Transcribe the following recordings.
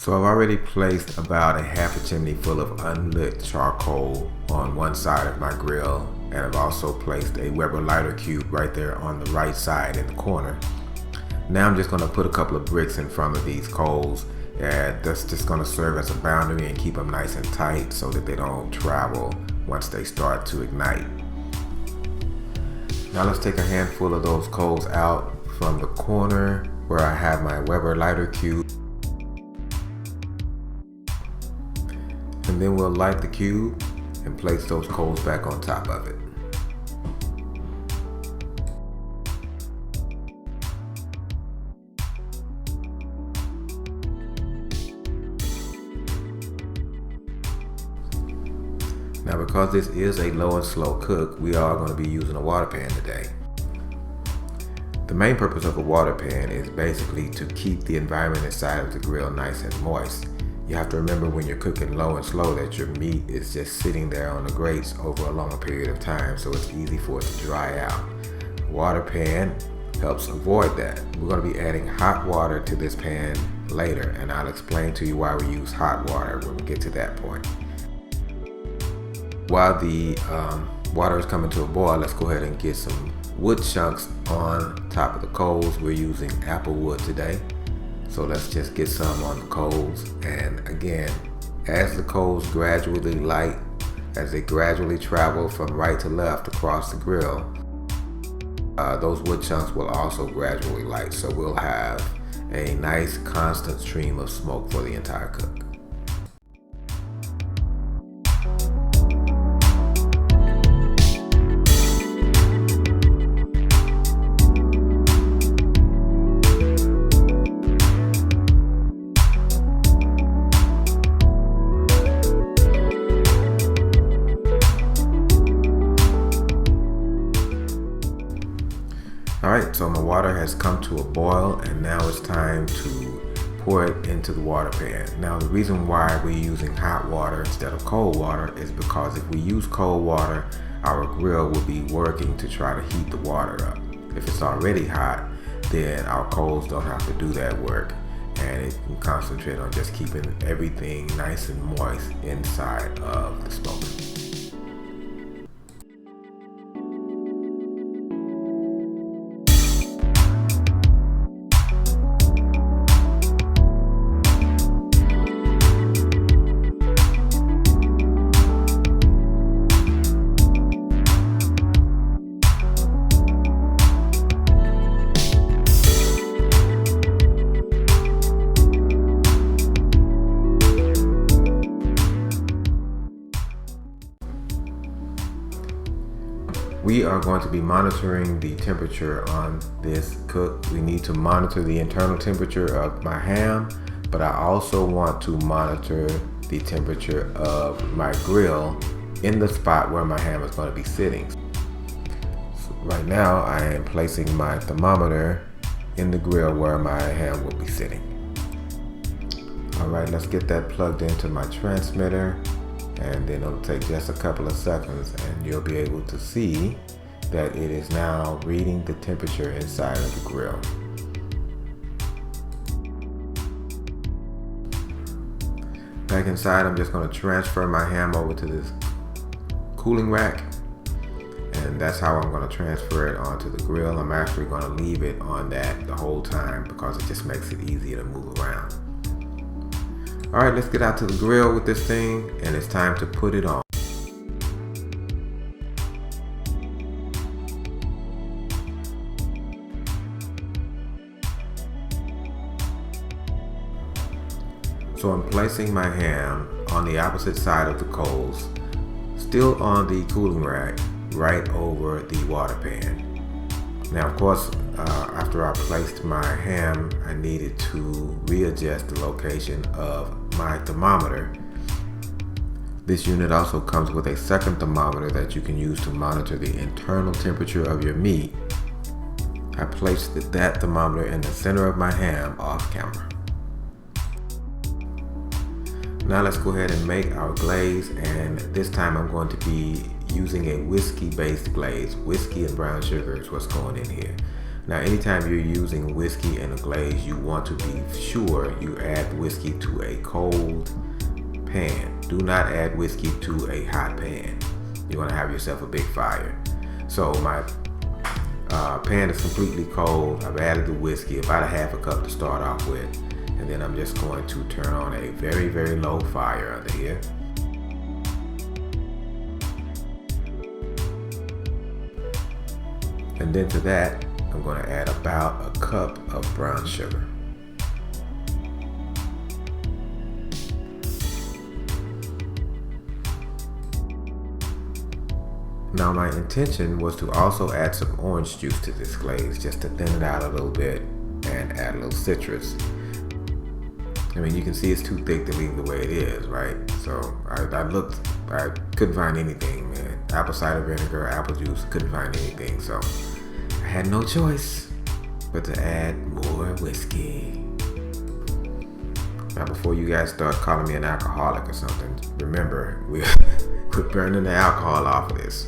So I've already placed about a half a chimney full of unlit charcoal on one side of my grill, and I've also placed a Weber lighter cube right there on the right side in the corner. Now I'm just going to put a couple of bricks in front of these coals, and that's just going to serve as a boundary and keep them nice and tight so that they don't travel once they start to ignite. Now let's take a handful of those coals out from the corner where I have my Weber lighter cube. And then we'll light the cube and place those coals back on top of it. Now because this is a low and slow cook, we are going to be using a water pan today. The main purpose of a water pan is basically to keep the environment inside of the grill nice and moist. You have to remember when you're cooking low and slow that your meat is just sitting there on the grates over a long period of time, so it's easy for it to dry out. A water pan helps avoid that. We're going to be adding hot water to this pan later, and I'll explain to you why we use hot water when we get to that point. While the water is coming to a boil, let's go ahead and get some wood chunks on top of the coals. We're using apple wood today. So let's just get some on the coals, and again, as the coals gradually light, as they gradually travel from right to left across the grill, those wood chunks will also gradually light, so we'll have a nice constant stream of smoke for the entire cook. Alright, so my water has come to a boil, and now it's time to pour it into the water pan. Now the reason why we're using hot water instead of cold water is because if we use cold water, our grill will be working to try to heat the water up. If it's already hot, then our coals don't have to do that work, and it can concentrate on just keeping everything nice and moist inside of the smoker. We are going to be monitoring the temperature on this cook. We need to monitor the internal temperature of my ham, but I also want to monitor the temperature of my grill in the spot where my ham is going to be sitting. So right now I am placing my thermometer in the grill where my ham will be sitting. Alright, let's get that plugged into my transmitter, and then it'll take just a couple of seconds and you'll be able to see that it is now reading the temperature inside of the grill. Back inside, I'm just going to transfer my ham over to this cooling rack, and that's how I'm going to transfer it onto the grill. I'm actually going to leave it on that the whole time because it just makes it easier to move around. Alright, let's get out to the grill with this thing, and it's time to put it on. So I'm placing my ham on the opposite side of the coals, still on the cooling rack, right over the water pan. Now of course, after I placed my ham, I needed to readjust the location of my thermometer. This unit also comes with a second thermometer that you can use to monitor the internal temperature of your meat. I placed that thermometer in the center of my ham off camera. Now let's go ahead and make our glaze, and this time I'm going to be using a whiskey based glaze. Whiskey and brown sugar is what's going in here. Now, anytime you're using whiskey in a glaze, you want to be sure you add whiskey to a cold pan. Do not add whiskey to a hot pan. You're going to have yourself a big fire. So my pan is completely cold. I've added the whiskey, about a half a cup to start off with. And then I'm just going to turn on a very, very low fire under here. And then to that, I'm going to add about a cup of brown sugar. Now my intention was to also add some orange juice to this glaze just to thin it out a little bit and add a little citrus. I mean, you can see it's too thick to leave the way it is, right? So I looked, I couldn't find anything, man. Apple cider vinegar, apple juice, couldn't find anything. So I had no choice but to add more whiskey. Now before you guys start calling me an alcoholic or something, remember, we're burning the alcohol off of this.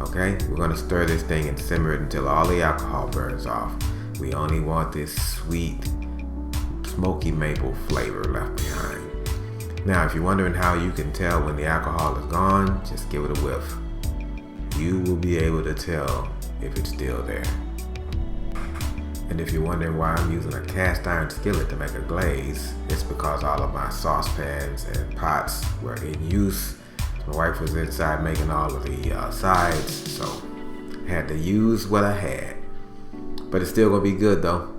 Okay, we're gonna stir this thing and simmer it until all the alcohol burns off. We only want this sweet, smoky maple flavor left behind. Now, if you're wondering how you can tell when the alcohol is gone, just give it a whiff. You will be able to tell if it's still there. And if you're wondering why I'm using a cast iron skillet to make a glaze, it's because all of my saucepans and pots were in use. My wife was inside making all of the sides, so I had to use what I had. But it's still gonna be good though.